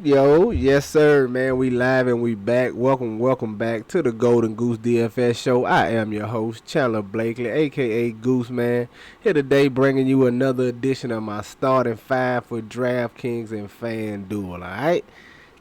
Yo, yes sir, man. We live and we back. Welcome back to the Golden Goose DFS show. I am your host, Chandler Blakely, aka Goose Man. Here today, bringing you another edition of my starting five for DraftKings and FanDuel. All right.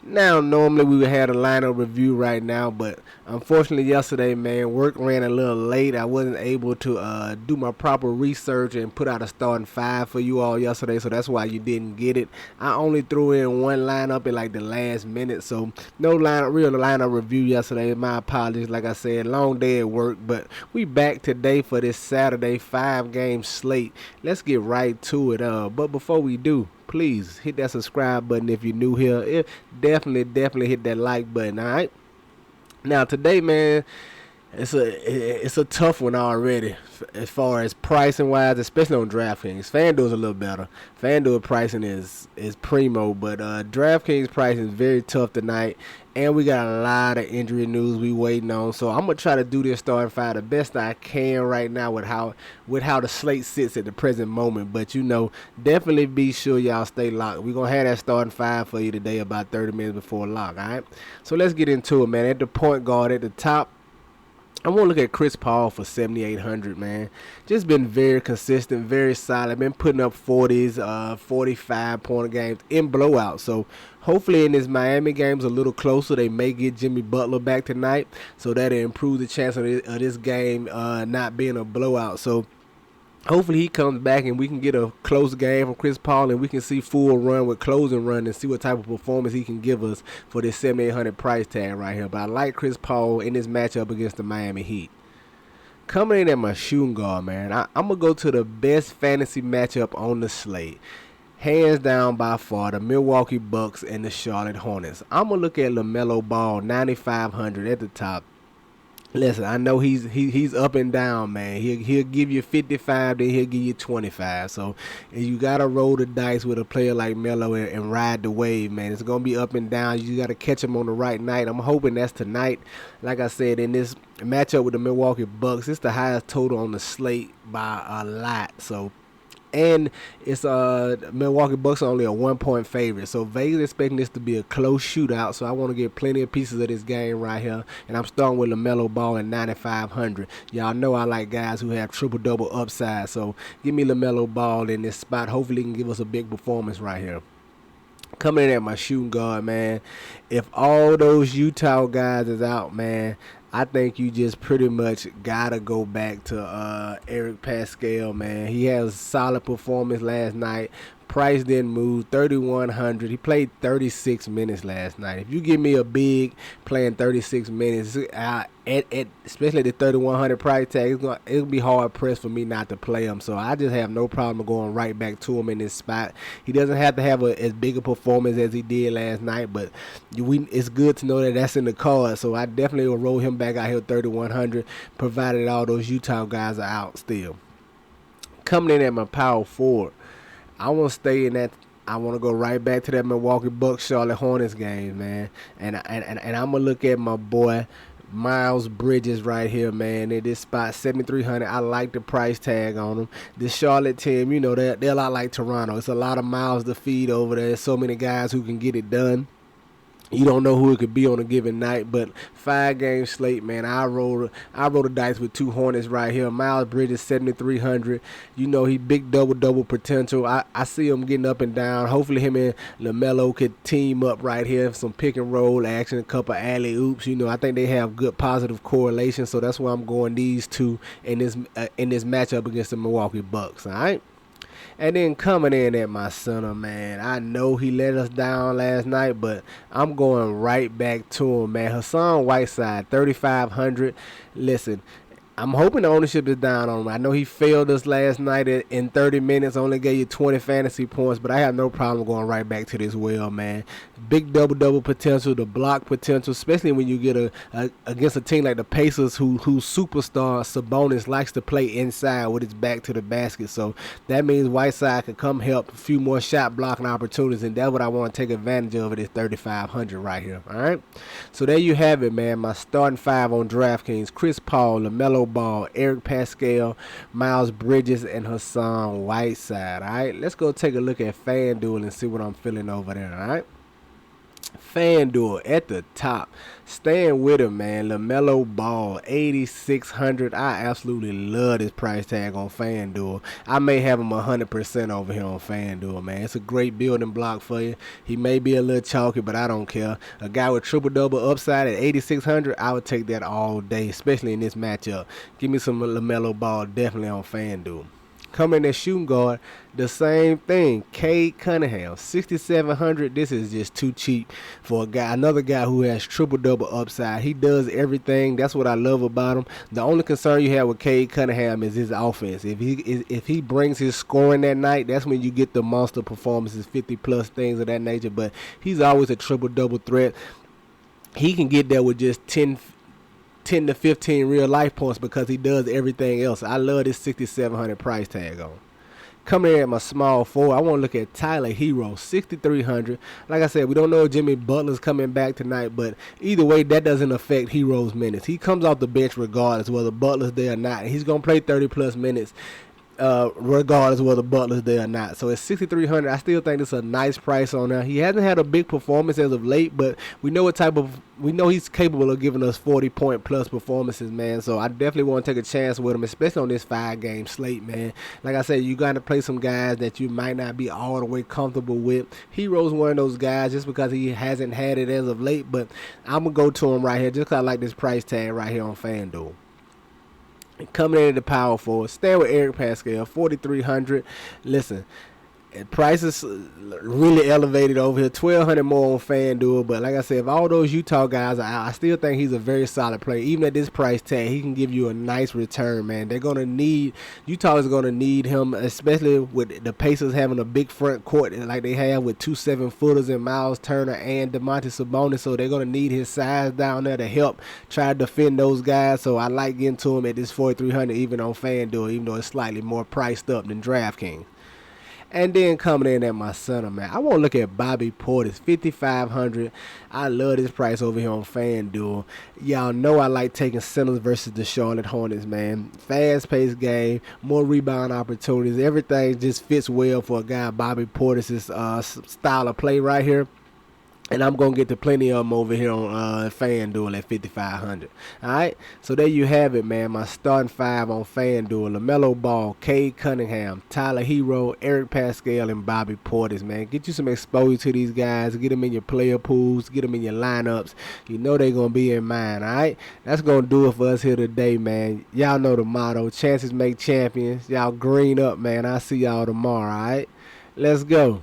Now, normally we would have a lineup review right now, but unfortunately yesterday, man, work ran a little late. I wasn't able to do my proper research and put out a starting five for you all yesterday, so that's why you didn't get it. I only threw in one lineup in like the last minute, so no real lineup review yesterday. My apologies. Like I said, long day at work, but we back today for this Saturday 5 game slate. Let's get right to it. But before we do, please hit that subscribe button if you're new here. Definitely hit that like button. All right. Now today, man, it's a tough one already as far as pricing wise, especially on DraftKings. FanDuel's a little better. FanDuel pricing is primo, but DraftKings pricing is very tough tonight, and we got a lot of injury news we waiting on. So I'm gonna try to do this starting five the best I can right now with how the slate sits at the present moment. But definitely be sure y'all stay locked. We're gonna have that starting five for you today about 30 minutes before lock. All right. So let's get into it, man. At the point guard at the top, I want to look at Chris Paul for 7,800, man. Just been very consistent, very solid. Been putting up 40s, 45-point games in blowouts. So hopefully in this Miami game's a little closer. They may get Jimmy Butler back tonight, so that'll improve the chance of this game not being a blowout. So hopefully he comes back and we can get a close game from Chris Paul and we can see full run with closing run and see what type of performance he can give us for this 7,800 price tag right here. But I like Chris Paul in this matchup against the Miami Heat. Coming in at my shooting guard, man, I'm going to go to the best fantasy matchup on the slate. Hands down by far, the Milwaukee Bucks and the Charlotte Hornets. I'm going to look at LaMelo Ball, 9,500 at the top. Listen, I know he's up and down, man. He'll give you 55, then he'll give you 25. So you gotta roll the dice with a player like Melo and ride the wave, man. It's gonna be up and down. You gotta catch him on the right night. I'm hoping that's tonight. Like I said, in this matchup with the Milwaukee Bucks, it's the highest total on the slate by a lot. So. And it's Milwaukee Bucks are only a 1 point favorite, so Vegas expecting this to be a close shootout. So I want to get plenty of pieces of this game right here, and I'm starting with LaMelo Ball at 9,500. Y'all know I like guys who have triple double upside, so give me LaMelo Ball in this spot. Hopefully, he can give us a big performance right here. Coming in at my shooting guard, man. If all those Utah guys is out, man, I think you just pretty much gotta go back to Eric Pascal, man. He had a solid performance last night. Price didn't move, 3,100. He played 36 minutes last night. If you give me a big playing 36 minutes, especially at the 3,100 price tag, it'll be hard pressed for me not to play him. So I just have no problem going right back to him in this spot. He doesn't have to have as big a performance as he did last night, but it's good to know that that's in the cards. So I definitely will roll him back out here 3,100, provided all those Utah guys are out still. Coming in at my power forward, I want to stay in that. I want to go right back to that Milwaukee Bucks Charlotte Hornets game, man. And I'm gonna look at my boy Miles Bridges right here, man. At this spot, 7,300. I like the price tag on them. This Charlotte team, they're a lot like Toronto. It's a lot of miles to feed over there. So many guys who can get it done. You don't know who it could be on a given night, but 5 game slate, man. I roll the dice with two Hornets right here. Miles Bridges 7,300. He big double potential. I see him getting up and down. Hopefully him and LaMelo could team up right here. Some pick and roll action, a couple alley oops. I think they have good positive correlation, so that's why I'm going these two in this matchup against the Milwaukee Bucks. All right. And then coming in at my center, man, I know he let us down last night, but I'm going right back to him, man. Hassan Whiteside, 3,500. Listen, I'm hoping the ownership is down on him. I know he failed us last night in 30 minutes, only gave you 20 fantasy points, but I have no problem going right back to this well, man. Big double potential, the block potential, especially when you get against a team like the Pacers whose superstar Sabonis likes to play inside with his back to the basket. So that means Whiteside could come help a few more shot blocking opportunities, and that's what I want to take advantage of at this 3,500 right here. All right. So there you have it, man. My starting five on DraftKings: Chris Paul, LaMelo Ball, Eric Pascal, Miles Bridges, and Hassan Whiteside. All right. Let's go take a look at FanDuel and see what I'm feeling over there. All right. FanDuel at the top. Staying with him, man. LaMelo Ball, 8,600. I absolutely love this price tag on FanDuel. I may have him 100% over here on FanDuel, man. It's a great building block for you. He may be a little chalky, but I don't care. A guy with triple-double upside at 8,600, I would take that all day, especially in this matchup. Give me some LaMelo Ball definitely on FanDuel. Coming at shooting guard, the same thing. Cade Cunningham, 6,700. This is just too cheap for another guy who has triple-double upside. He does everything. That's what I love about him. The only concern you have with Cade Cunningham is his offense. If he brings his scoring that night, that's when you get the monster performances, 50-plus things of that nature. But he's always a triple-double threat. He can get there with just 10 to 15 real life points because he does everything else. I love this 6,700 price tag on. Coming in at my small forward, I want to look at Tyler Hero, 6,300. Like I said, we don't know if Jimmy Butler's coming back tonight, but either way, that doesn't affect Hero's minutes. He comes off the bench regardless whether Butler's there or not. He's going to play 30-plus minutes. Regardless of whether Butler's there or not. So at 6,300, I still think it's a nice price on there. He hasn't had a big performance as of late, but we know he's capable of giving us 40-point plus performances, man. So I definitely want to take a chance with him, especially on this 5-game slate, man. Like I said, you got to play some guys that you might not be all the way comfortable with. Hero's one of those guys just because he hasn't had it as of late, but I'm going to go to him right here just because I like this price tag right here on FanDuel. Coming in at the power forward, staying with Eric Pascal, 4,300. Listen, prices really elevated over here, 1,200 more on FanDuel. But like I said, if all those Utah guys are out, I still think he's a very solid player. Even at this price tag, he can give you a nice return, man. Utah is gonna need him, especially with the Pacers having a big front court like they have with 2 7-footers in Miles Turner and DeMontis Sabonis. So they're gonna need his size down there to help try to defend those guys. So I like getting to him at this 4,300 even on FanDuel, even though it's slightly more priced up than DraftKings. And then coming in at my center, man, I want to look at Bobby Portis, 5,500. I love this price over here on FanDuel. Y'all know I like taking centers versus the Charlotte Hornets, man. Fast-paced game, more rebound opportunities. Everything just fits well for a guy Bobby Portis' style of play right here. And I'm going to get to plenty of them over here on FanDuel at 5,500. All right? So there you have it, man. My starting 5 on FanDuel. LaMelo Ball, Cade Cunningham, Tyler Hero, Eric Pascal, and Bobby Portis, man. Get you some exposure to these guys. Get them in your player pools. Get them in your lineups. You know they're going to be in mine, all right? That's going to do it for us here today, man. Y'all know the motto. Chances make champions. Y'all green up, man. I'll see y'all tomorrow, all right? Let's go.